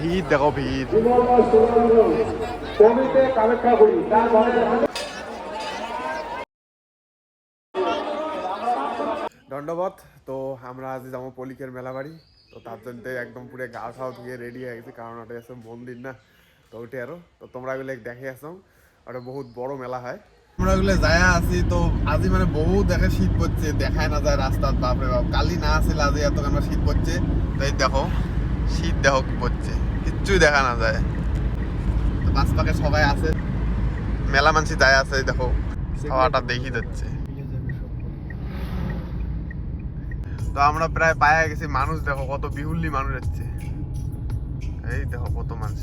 ভিড় দেখো ভিড়। দণ্ডবত। তো আমরা আজ যাবো পলিকের মেলা বাড়ি। তো তার জন্য একদম পুরো গা খাওয়া ধুয়ে রেডি হয়ে গেছি, কারণ ওটা আছে মন্দির না, তো ওইটা আরো। তো তোমরা এগুলো দেখে আসো, ওটা বহুত বড় মেলা হয়। আমরা ওগুলো যায়া আছি। তো আজি মানে বহু দেখে শীত পড়ছে, দেখায় না যায় রাস্তার। বাপরে বাপ, কালি না আসে আজ এত কেন শীত পড়ছে। তাই দেখো শীত দেখো কি পড়ছে, কিচ্ছুই দেখা না যায়। তো পাঁচ পাকে সবাই আছে, মেলা মানসি যায় আছে, দেখো হাওয়াটা দেখি যাচ্ছে। তো আমরা প্রায় পায়ে গেছি। মানুষ দেখো কত বিহুল্লি মানুষ হচ্ছে, এই দেখো কত মানুষ।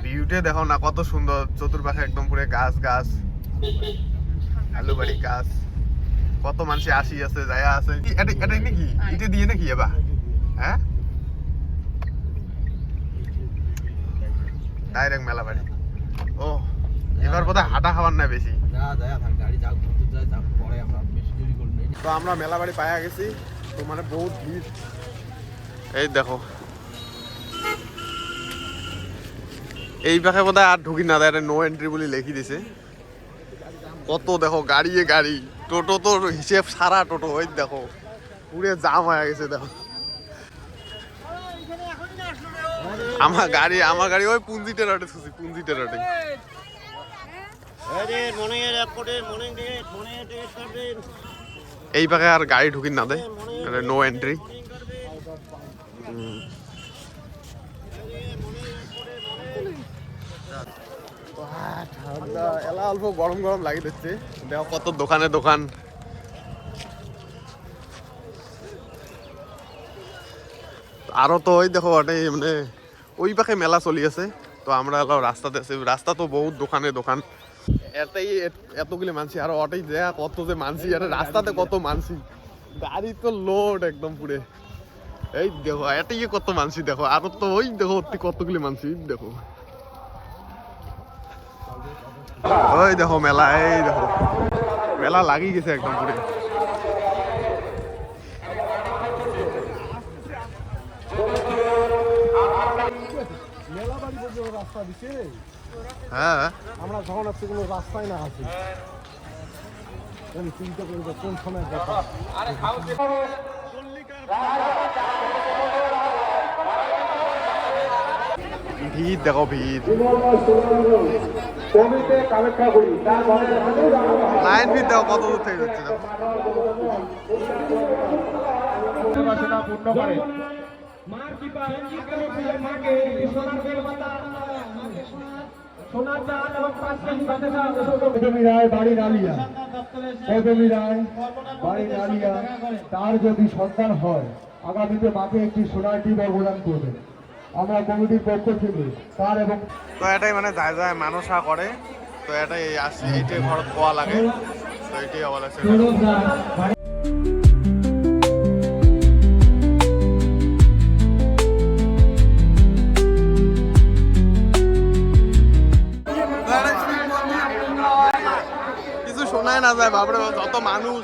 ভিউটা দেখো না কত সুন্দর, চতুর্পাশে একদম পুরো গাছ গাছ, আলু বাড়ি গাছ, কত মানুষ আসি আছে যায় আছে। এটা নাকি এটা দিয়ে নাকি এবার? হ্যাঁ, ডাইরেক্ট মেলা বাড়ি। ও এবার বোধহয় হাঁটা খাবার না বেশি। তো আমরা মেলা বাড়ি পায়া গেছি। তো মানে বহুত ভিড়, এই দেখো এই পাখে বোধহয় আর ঢুকি না দেয়, নো এন্ট্রি বলে লিখি দিছে। কত দেখো গাড়ি গাড়ি, টোটো তো হিসেব সারা টোটো, ওই দেখো পুরে জাম হয়ে গেছে। দেখো আমার গাড়ি ওই পুঞ্জিতে রটে থুছি, পুঞ্জিতে রটে। এই পাখে আর গাড়ি ঢুকি না দেয়, নো এন্ট্রি। ঠান্ডা এলা অল্প গরম গরম লাগি দিচ্ছে। দেখো কত দোকানে দোকান। আরো তো ওই দেখো ওটাই মানে ওই পাখে মেলা চলি আছে। তো আমরা রাস্তাতে আছি, রাস্তা তো বহুত দোকানে দোকান। এটাই এতগুলি মানসি, আর ওটাই দেয়া কত যে মানসি, আর রাস্তাতে কত মানসি, গাড়ি তো লোড একদম পুরে। এই দেখো এটাই কত মানসি, দেখো আরো তো ওই দেখো কতগুলি মানসি দেখো। ওই দেখো মেলা, এই দেখো মেলা লাগি গেছে একদম পুরে। হ্যাঁ আমরা যখন আসছি কোনো রাস্তায় না আছি, চিন্তা করবো কোন সময় কথা। ভিড় দেখো ভিড়, লাইন ভিড় দেখো কত দূর থেকে যাচ্ছে। তার যদি সন্তান হয় আগামীতে মাকে একটি সোনার টিপ প্রদান করবে আমরা কমিটির পক্ষ থেকে তার। এবং তো এটাই মানে যায় যায় মানুষরা করে। তো এটাই আসছে, এইটাই ঘরত পাওয়া লাগে। তো এইটাই অবশ্যই কিছু শোনায় না যায়। বাপরে যত মানুষ।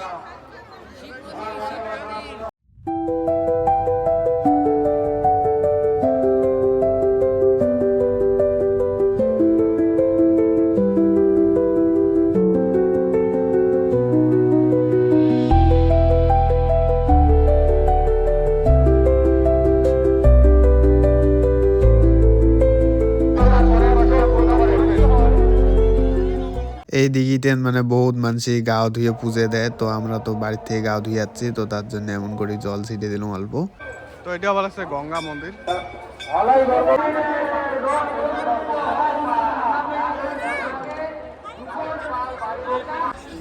এই দিঘিতে মানে বহুত মানুষই গাও ধুয়ে পুজো দেয়। তো আমরা তো বাড়ির থেকে গাও ধুয়ে যাচ্ছি, তো তার জন্য এমন করে জল ছিটে দিলাম অল্প। তো এটা বলা হচ্ছে গঙ্গা মন্দির।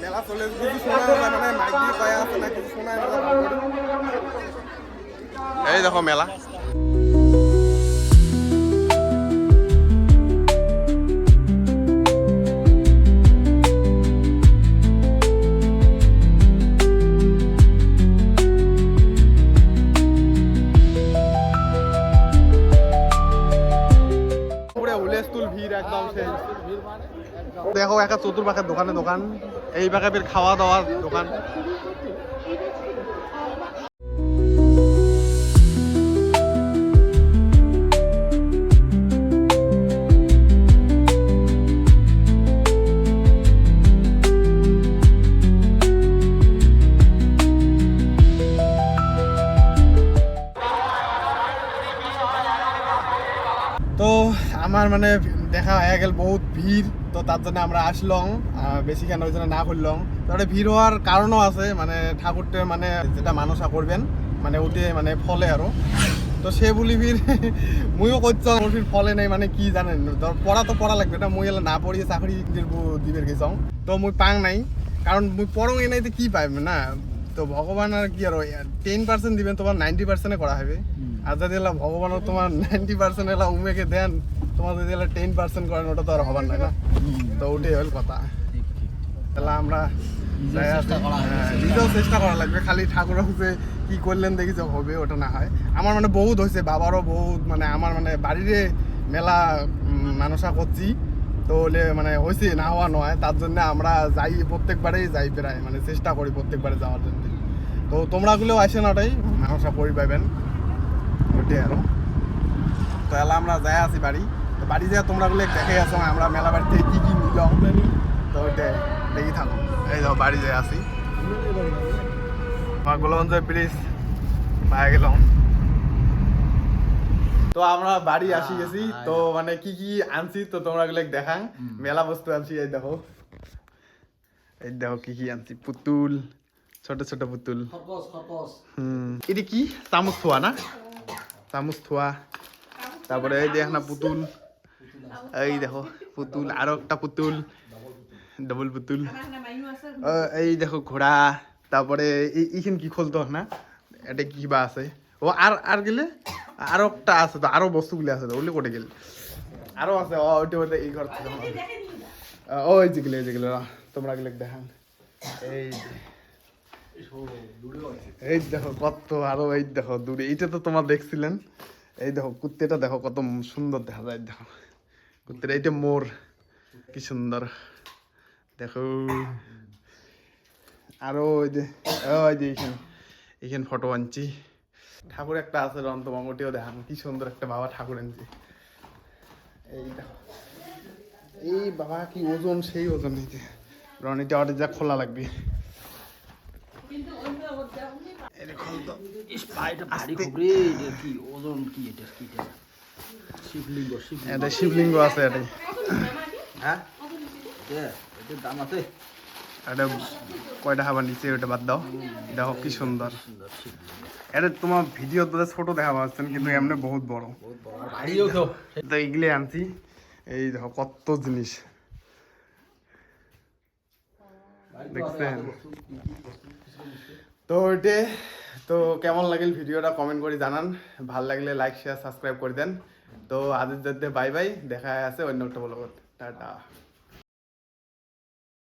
মেলা চলে মানে মাইক দিয়ে কয়া আছে না কিছু শোনায় না। এই দেখো মেলা। দেখো একটা চতুর্পাখের দোকানে দোকান, এই পাখে ফের খাওয়া দাওয়ার দোকান। তো আমার মানে দেখা হয়ে গেল বহুত ভিড়, তো তার জন্য আমরা আসলাম বেশি কেন ওই জন্য না করলাম। তো ওটা ভিড় হওয়ার কারণও আছে, মানে ঠাকুরটার মানে যেটা মানসা করবেন মানে ওতে মানে ফলে আরো, তো সে বলি ভিড় মুইও করছাম ফির ফলে নেই মানে কি জানেন, পড়া তো পড়া লাগবে না, মুই এলা না পড়িয়ে চাকরি দিবের গেছাম, তো মুই পাং নাই, কারণ মুই পড়ং এ নাই তো কি পাইবে না, তো ভগবান আর কি আর 10% দিবেন তোমার 90% করা হবে, আর যদি এলা ভগবানও তোমার 90% এলা উমেকে দেন, তোমার যদি এলা 10% করেন ওটা তো আর হবার নয় না, তো ওটাই হল কথা। তাহলে আমরা নিজেও চেষ্টা করা লাগবে, খালি ঠাকুর হচ্ছে কি করলেন দেখি যে হবে ওটা না হয়। আমার মানে বহুত হয়েছে, বাবারও বহুত, মানে আমার মানে বাড়িরে মেলা মানসা করছি, তো ওলে মানে হয়েছে না হওয়া নয়, তার জন্য আমরা যাই প্রত্যেকবারেই যাই প্রায়, মানে চেষ্টা করি প্রত্যেকবারে যাওয়ার জন্য। তো তোমরাগুলোও আসেন ওটাই মানসা করি পাইবেন ওটাই আরো। তো এলা আমরা যাই আছি বাড়ি, তো বাড়ি যা তোমরাগুলো দেখে আসো আমরা মেলা বাড়িতে কি কি নিলাম, তো ওইটাই দেখি থাকো। এই যাও বাড়ি যাই আসি, গোলগঞ্জ ব্রিজ পায়ে গেলাম। তো আমরা বাড়ি আসি গেছি, তো মানে কি কি আনছি তো তোমরা গুলো দেখাং, মেলা বস্তু আনছি। এই দেখো, এই দেখো কি কি আনছি, পুতুল, ছোট ছোট পুতুল। এটা কি চামচ থোয়া না, চামচ থোয়া, তারপরে এই দেখ না পুতুল, এই দেখো পুতুল, আরো একটা পুতুল, ডবল পুতুল, এই দেখো ঘোড়া, তারপরে এইখান কি খুলতো না, এটা কি বা আছে, ও আর গেলে আরো একটা আছে, তো আরো বস্তুগুলি আছে, তো ওগুলি কোটে গেলে আরো আছে, ওইটা ওইটা এই ঘর থেকে ওই যেগুলো যেগুলো তোমরা গেলে দেখান। এই দেখো কত, আরো এই দেখো দূরে, এইটা তো তোমার দেখছিলেন, এই দেখো কুত্তেটা দেখো কত সুন্দর দেখা যায়, দেখো কুত্তেটা, এইটা মোর কি সুন্দর দেখো। আরো ওই যে এইখানে ফটো আনছি, ঠাকুর একটা আছে রন্ত মঙ্গটিও দেখান, কি সুন্দর একটা বাবা ঠাকুর আনছি। এই দেখো, এই বাবা কি ওজন, সেই ওজন, এই যে রনিটা ওটা যা খোলা লাগবে, শিবলিঙ্গ আছে এটাই, হ্যাঁ এটা কয়টা খাবার নিচে ওটা বাদ দাও, দেখো কি সুন্দর। এটা তোমার ভিডিও ছোট দেখা পাচ্ছেন, কিন্তু এমনি বহুত বড়, তো এইগুলি আনছি। এই দেখো কত জিনিস দেখছেন, তো ওইটে তো কেমন লাগিল ভিডিওটা কমেন্ট করে জানান, ভাল লাগলে লাইক শেয়ার সাবস্ক্রাইব করে দেন। তো আজ বাই বাই, দেখা আছে অন্য একটা ব্লগত, টাটা।